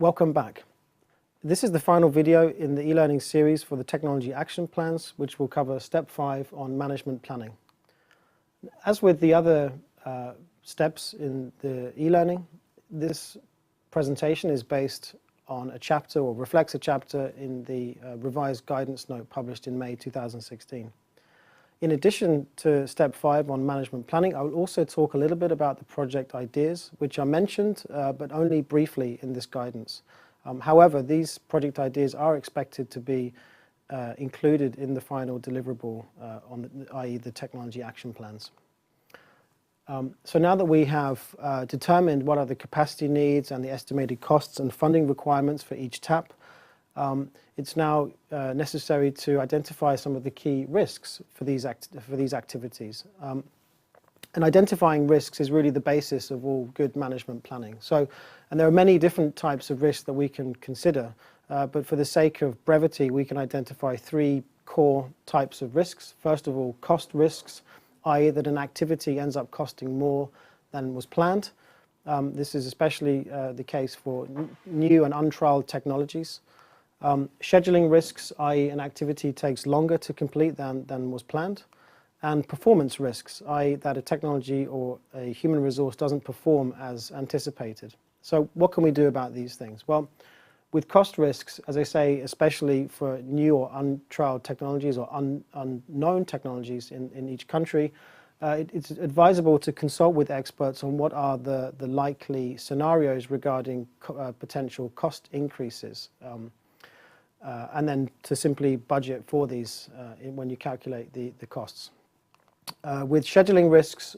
Welcome back. This is the final video in the e-learning series for the technology action plans, which will cover step 5 on management planning. As with the other steps in the e-learning, this presentation is based on a chapter or reflects a chapter in the revised guidance note published in May 2016. In addition to step 5 on management planning, I will also talk a little bit about the project ideas, which are mentioned but only briefly in this guidance. However, these project ideas are expected to be included in the final deliverable, i.e. the technology action plans. So now that we have determined what are the capacity needs and the estimated costs and funding requirements for each TAP, it's now necessary to identify some of the key risks for these activities. And identifying risks is really the basis of all good management planning. And there are many different types of risks that we can consider, but for the sake of brevity, we can identify 3 core types of risks. First of all, cost risks, i.e. that an activity ends up costing more than was planned. This is especially the case for new and untrialed technologies. Scheduling risks, i.e. an activity takes longer to complete than was planned. And performance risks, i.e. that a technology or a human resource doesn't perform as anticipated. So what can we do about these things? Well, with cost risks, as I say, especially for new or untrialed technologies or unknown technologies in each country, it's advisable to consult with experts on what are the likely scenarios regarding potential cost increases. And then to simply budget for these when you calculate the costs. With scheduling risks,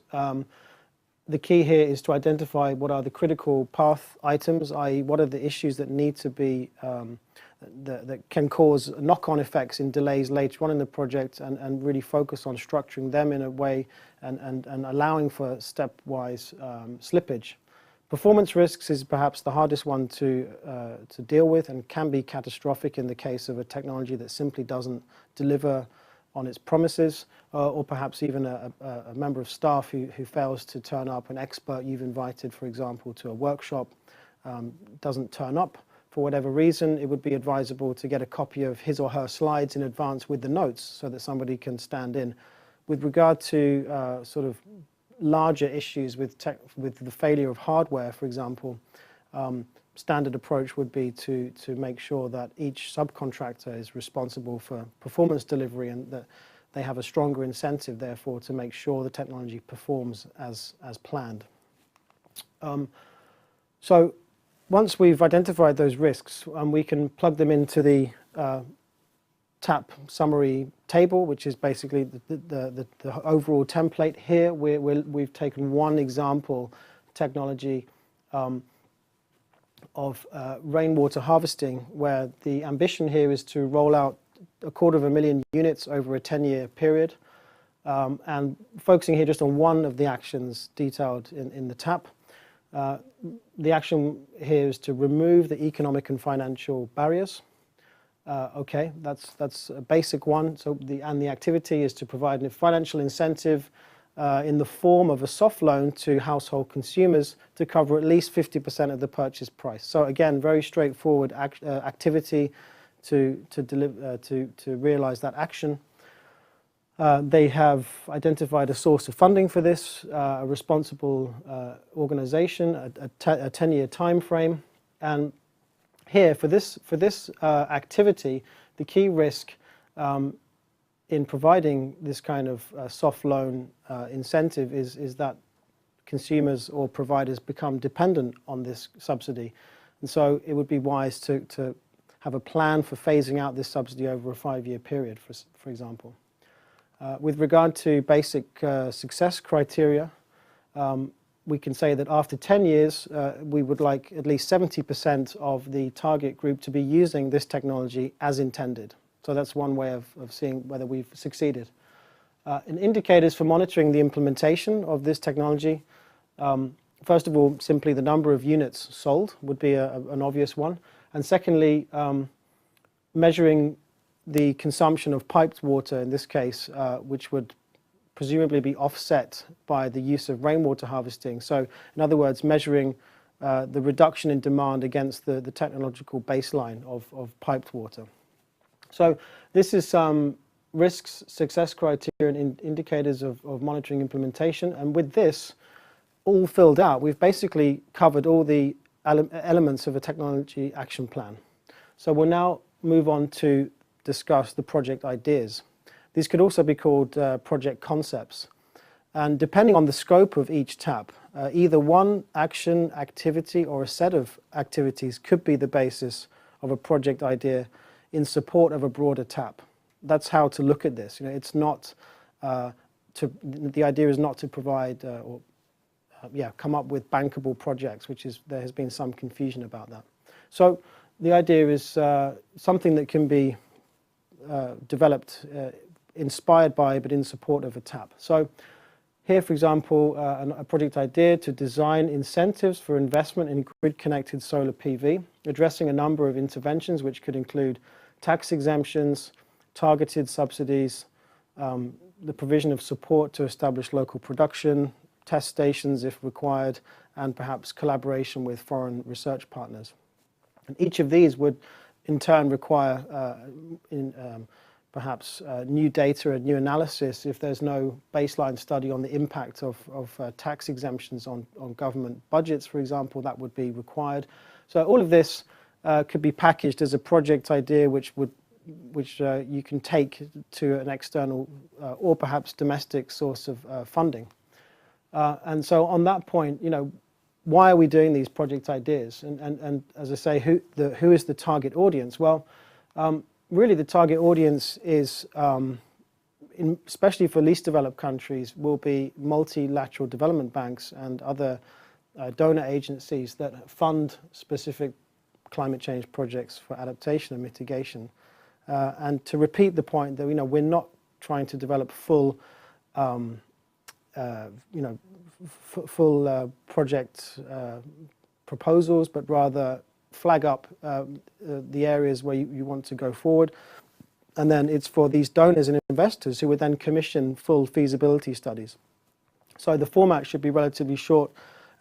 the key here is to identify what are the critical path items, i.e. what are the issues that need to be, that can cause knock-on effects in delays later on in the project, and really focus on structuring them in a way and allowing for stepwise slippage. Performance risks is perhaps the hardest one to deal with and can be catastrophic in the case of a technology that simply doesn't deliver on its promises, or perhaps even a member of staff who fails to turn up. An expert you've invited, for example, to a workshop doesn't turn up for whatever reason. It would be advisable to get a copy of his or her slides in advance with the notes so that somebody can stand in. With regard to sort of larger issues with the failure of hardware, for example, standard approach would be to make sure that each subcontractor is responsible for performance delivery, and that they have a stronger incentive, therefore, to make sure the technology performs as planned. So once we've identified those risks, we can plug them into the TAP summary table, which is basically the overall template. Here we've taken one example technology of rainwater harvesting, where the ambition here is to roll out 250,000 units over a 10-year period, and focusing here just on one of the actions detailed in the TAP. The action here is to remove the economic and financial barriers. Okay, that's a basic one. So the activity is to provide a financial incentive in the form of a soft loan to household consumers to cover at least 50% of the purchase price. So again, very straightforward activity to realize that action. They have identified a source of funding for this, a responsible organization, a 10-year time frame, and here for this activity, the key risk in providing this kind of soft loan incentive is that consumers or providers become dependent on this subsidy. And so it would be wise to have a plan for phasing out this subsidy over a 5-year period, for example. With regard to basic success criteria, we can say that after 10 years, we would like at least 70% of the target group to be using this technology as intended. So that's one way of seeing whether we've succeeded. And indicators for monitoring the implementation of this technology, first of all, simply the number of units sold would be an obvious one. And secondly, measuring the consumption of piped water in this case, which would presumably be offset by the use of rainwater harvesting. So in other words, measuring the reduction in demand against the technological baseline of piped water. So this is some risks, success criteria and indicators of monitoring implementation, and with this all filled out, we've basically covered all the elements of a technology action plan. So we'll now move on to discuss the project ideas. These could also be called project concepts. And depending on the scope of each TAP, either one action, activity, or a set of activities could be the basis of a project idea in support of a broader TAP. That's how to look at this. It's not the idea is not to provide come up with bankable projects, there has been some confusion about that. So the idea is something that can be developed, inspired by, but in support of a TAP. So here, for example, a project idea to design incentives for investment in grid-connected solar PV, addressing a number of interventions which could include tax exemptions, targeted subsidies, the provision of support to establish local production, test stations if required, and perhaps collaboration with foreign research partners. And each of these would in turn require perhaps new data and new analysis if there's no baseline study on the impact of tax exemptions on government budgets, for example. That would be required. So all of this could be packaged as a project idea which you can take to an external or perhaps domestic source of funding. And so on that point, why are we doing these project ideas? And as I say, who is the target audience? Well, really the target audience is, especially for least developed countries, will be multilateral development banks and other donor agencies that fund specific climate change projects for adaptation and mitigation. And to repeat the point that we're not trying to develop full project proposals, but rather flag up the areas where you want to go forward. And then it's for these donors and investors who would then commission full feasibility studies. So the format should be relatively short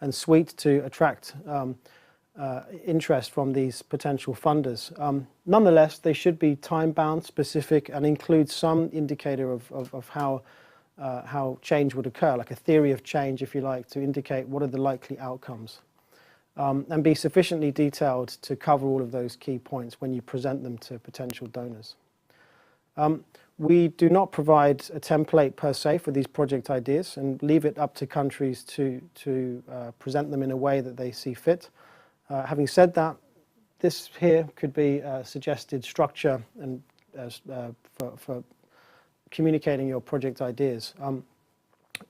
and sweet to attract interest from these potential funders. Nonetheless, they should be time-bound, specific, and include some indicator of how change would occur, like a theory of change, if you like, to indicate what are the likely outcomes. And be sufficiently detailed to cover all of those key points when you present them to potential donors. We do not provide a template per se for these project ideas and leave it up to countries to present them in a way that they see fit. Having said that, this here could be a suggested structure and for communicating your project ideas.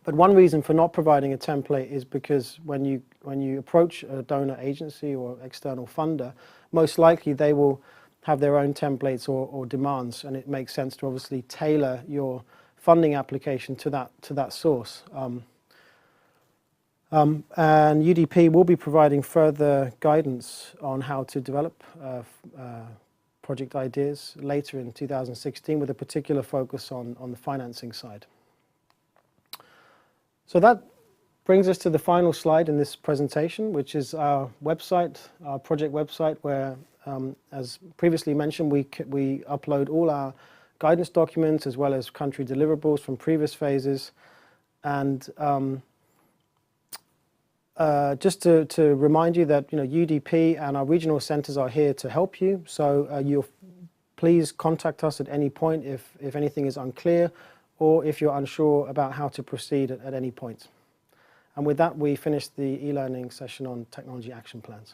But one reason for not providing a template is because when you approach a donor agency or external funder, most likely they will have their own templates or demands, and it makes sense to obviously tailor your funding application to that source. And UDP will be providing further guidance on how to develop project ideas later in 2016 with a particular focus on the financing side. So that brings us to the final slide in this presentation, which is our website, our project website, where, as previously mentioned, we upload all our guidance documents as well as country deliverables from previous phases. And just to remind you that UDP and our regional centres are here to help you. So you'll please contact us at any point if anything is unclear, or if you're unsure about how to proceed at any point. And with that, we finish the e-learning session on technology action plans.